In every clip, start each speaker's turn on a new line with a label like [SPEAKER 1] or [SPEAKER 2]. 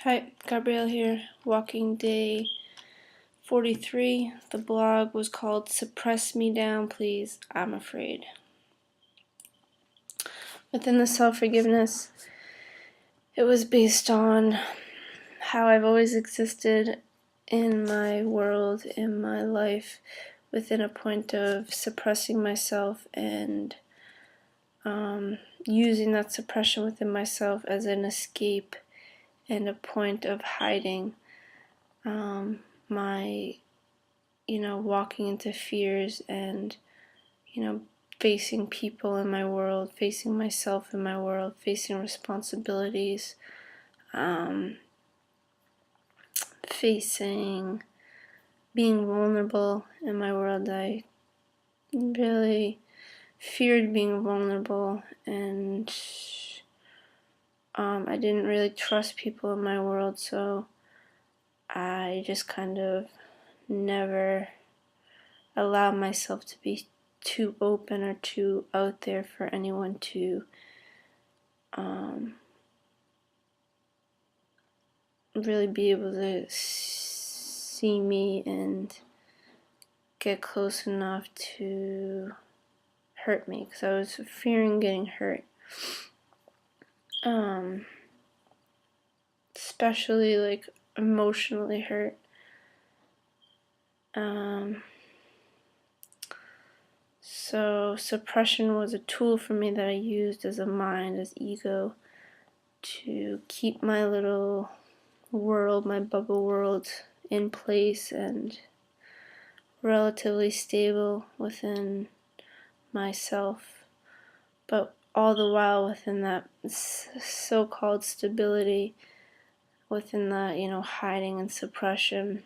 [SPEAKER 1] Hi, Gabrielle here, walking day 43. The blog was called Suppress Me Down, Please, I'm Afraid. Within the self-forgiveness, it was based on how I've always existed in my world, in my life, within a point of suppressing myself and using that suppression within myself as an escape and a point of hiding my walking into fears and facing people in my world, facing myself in my world, facing responsibilities, facing being vulnerable in my world. I really feared being vulnerable, and I didn't really trust people in my world, so I just kind of never allowed myself to be too open or too out there for anyone to really be able to see me and get close enough to hurt me, because I was fearing getting hurt, especially like emotionally hurt. So suppression was a tool for me that I used as a mind, as ego, to keep my little world, my bubble world, in place and relatively stable within myself, but all the while within that so-called stability, within that, hiding and suppression,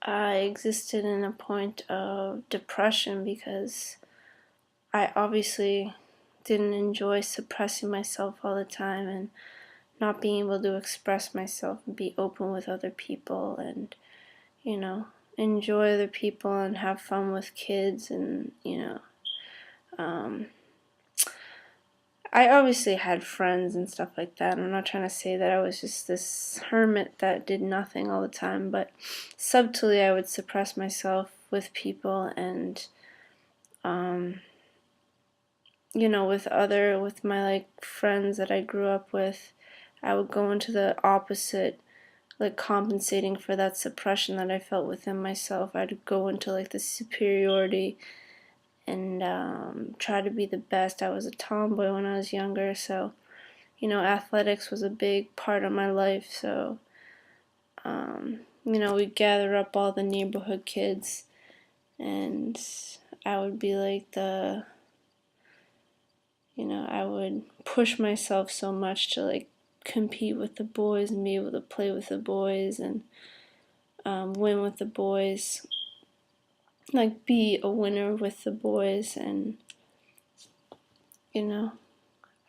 [SPEAKER 1] I existed in a point of depression because I obviously didn't enjoy suppressing myself all the time and not being able to express myself and be open with other people and, enjoy other people and have fun with kids and, I obviously had friends and stuff like that. I'm not trying to say that I was just this hermit that did nothing all the time, but subtly I would suppress myself with people and, with my friends that I grew up with, I would go into the opposite, compensating for that suppression that I felt within myself. I'd go into the superiority and try to be the best. I was a tomboy when I was younger, so athletics was a big part of my life. So we'd gather up all the neighborhood kids, and I would be I would push myself so much to compete with the boys and be able to play with the boys and win with the boys, be a winner with the boys. And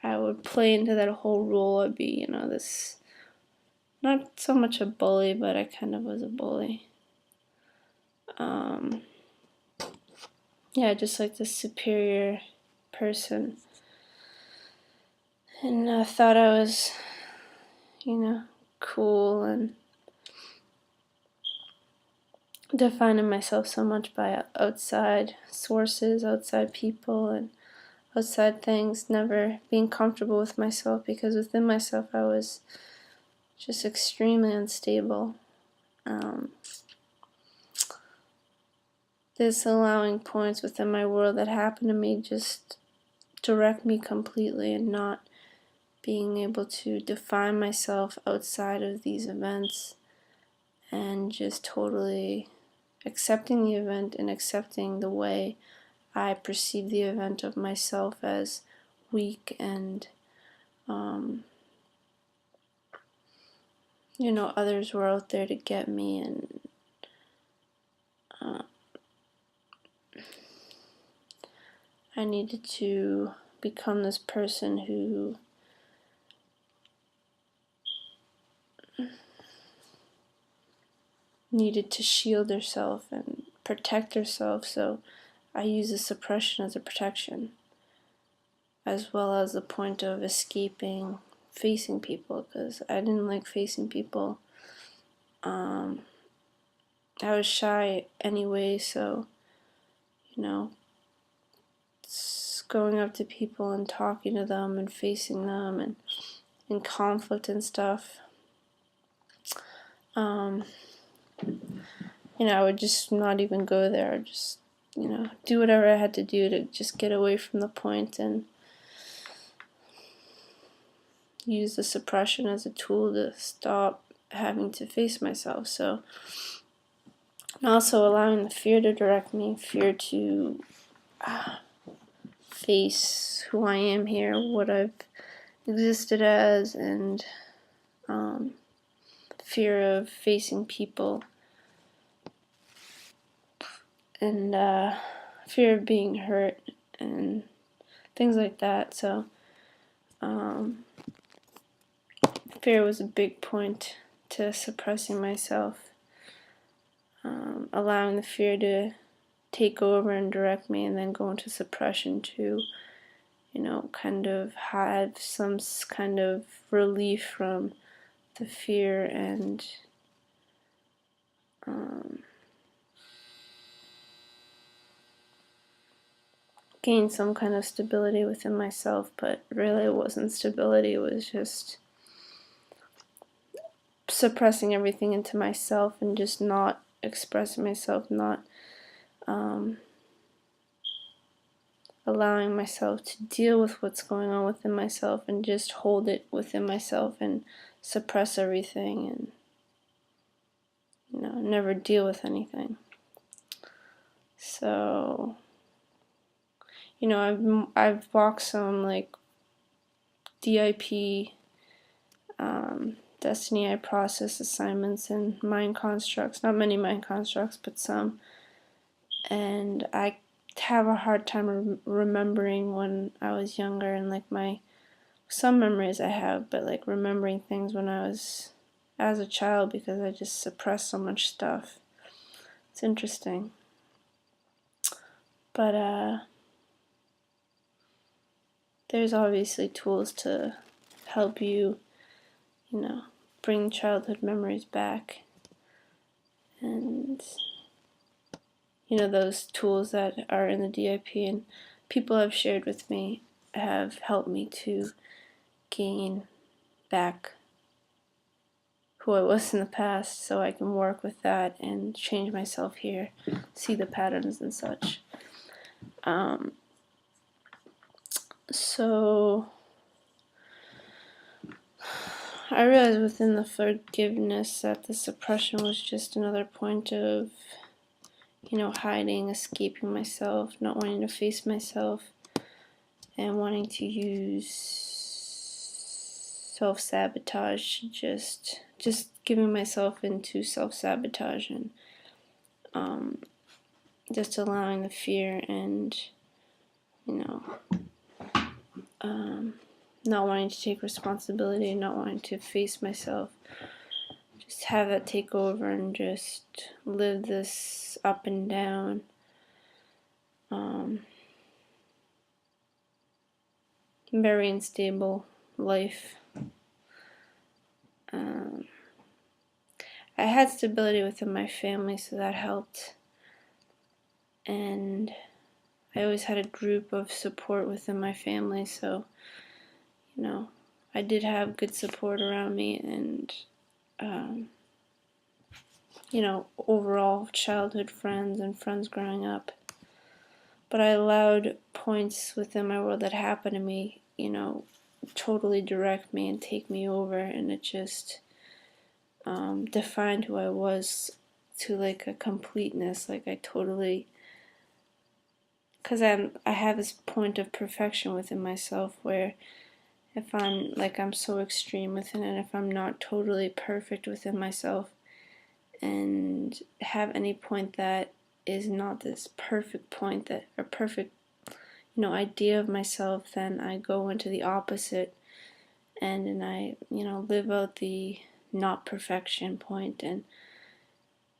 [SPEAKER 1] I would play into that whole role. I'd be this, not so much a bully, but I kind of was a bully. Yeah, just like this superior person, and I thought I was cool and defining myself so much by outside sources, outside people, and outside things, never being comfortable with myself, because within myself I was just extremely unstable. Disallowing points within my world that happened to me just direct me completely, and not being able to define myself outside of these events, and just totally accepting the event and accepting the way I perceive the event of myself as weak, and others were out there to get me, and I needed to become this person who needed to shield herself and protect herself, so I use the suppression as a protection, as well as the point of escaping facing people, because I didn't like facing people. I was shy anyway, so, you know, going up to people and talking to them and facing them and in conflict and stuff, you know, I would just not even go there. I'd just, you know, do whatever I had to do to just get away from the point and use the suppression as a tool to stop having to face myself. So, and also allowing the fear to direct me, fear to face who I am here, what I've existed as, and fear of facing people, and fear of being hurt, and things like that. So fear was a big point to suppressing myself, allowing the fear to take over and direct me, and then go into suppression to, you know, kind of have some kind of relief from the fear, and gain some kind of stability within myself. But really it wasn't stability, it was just suppressing everything into myself and just not expressing myself, not allowing myself to deal with what's going on within myself, and just hold it within myself and suppress everything, and, you know, never deal with anything. So, you know, I've walked some like DIP, Destiny process assignments and mind constructs, not many mind constructs, but some, and I have a hard time remembering when I was younger, and like some memories I have, but like remembering things when I was as a child, because I just suppressed so much stuff. It's interesting. But there's obviously tools to help you, you know, bring childhood memories back. And, you know, those tools that are in the DIP and people have shared with me have helped me to gain back who I was in the past, so I can work with that and change myself here, see the patterns and such. So I realized within the forgiveness that the suppression was just another point of, you know, hiding, escaping myself, not wanting to face myself, and wanting to use self-sabotage, just giving myself into self-sabotage, and just allowing the fear and, you know, not wanting to take responsibility, not wanting to face myself, just have that take over and just live this up and down, very unstable life. I had stability within my family, so that helped, and I always had a group of support within my family, so, you know, I did have good support around me, and you know, overall childhood friends and friends growing up. But I allowed points within my world that happened to me, you know, totally direct me and take me over, and it just defined who I was to like a completeness. Like I totally, because I have this point of perfection within myself where if I'm so extreme within it, if I'm not totally perfect within myself and have any point that is not this perfect point, that or perfect, you know, idea of myself, then I go into the opposite, and I, you know, live out the not perfection point. And,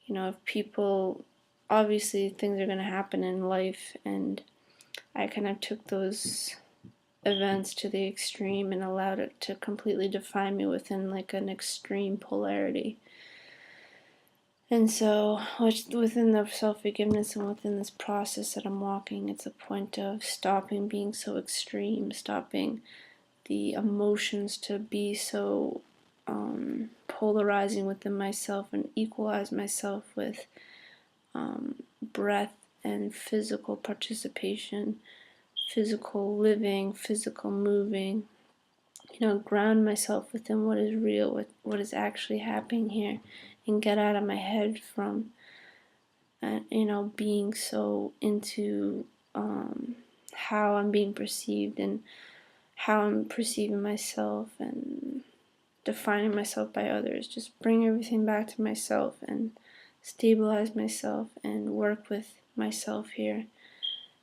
[SPEAKER 1] you know, if people, obviously things are going to happen in life, and I kind of took those events to the extreme and allowed it to completely define me within like an extreme polarity. And so, within the self-forgiveness and within this process that I'm walking, it's a point of stopping being so extreme, stopping the emotions to be so polarizing within myself, and equalize myself with breath and physical participation, physical living, physical moving, ground myself within what is real, what is actually happening here, and get out of my head from, being so into how I'm being perceived and how I'm perceiving myself and defining myself by others. Just bring everything back to myself and stabilize myself and work with myself here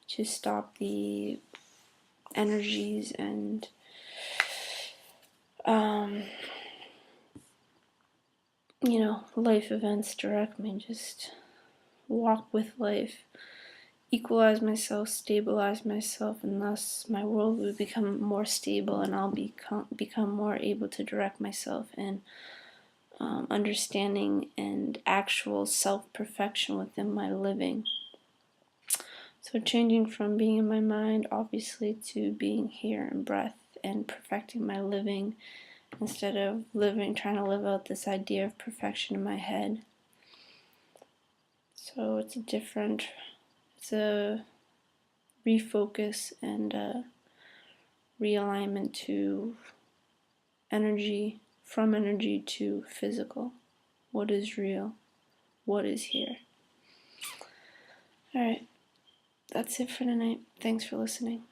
[SPEAKER 1] to stop the energies and life events direct me. Just walk with life, equalize myself, stabilize myself, and thus my world will become more stable, and I'll become more able to direct myself in understanding and actual self-perfection within my living. So changing from being in my mind, obviously, to being here in breath and perfecting my living, instead of trying to live out this idea of perfection in my head. So it's a refocus and a realignment to energy, from energy to physical. What is real? What is here? Alright, that's it for tonight. Thanks for listening.